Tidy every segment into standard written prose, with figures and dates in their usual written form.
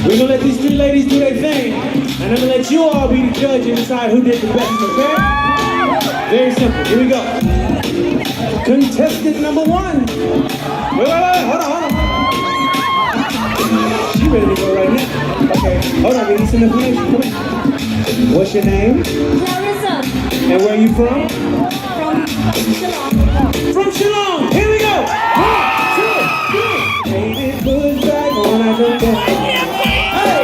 We're gonna let these three ladies do their thing, and I'm gonna let you all be the judge and decide who did the best, okay? Very simple. Here we go. Contestant number one. Wait, hold on. She ready to go right now. Okay, hold on, we need some information. Come on. What's your name? Clarissa. And where are you from? From Shillong. From Shillong. Here we go. 1, 2, 3. Baby, push back when I jump in. Hey!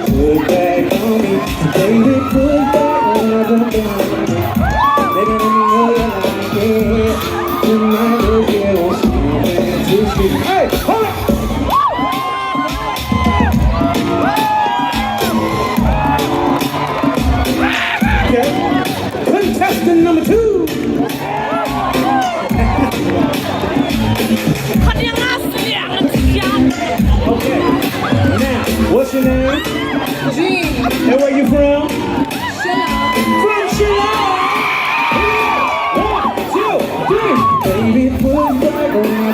Put back on me. Baby, put back when I jump in. Baby, let me know you like it. Tonight, look here, won't you come back to sleep? Hey, hold up! Okay. Contestant number 2. Okay. Now, what's your name? Jean. And where you from? Shillong. From Shillong. 1, 2, 3. Baby, put back on my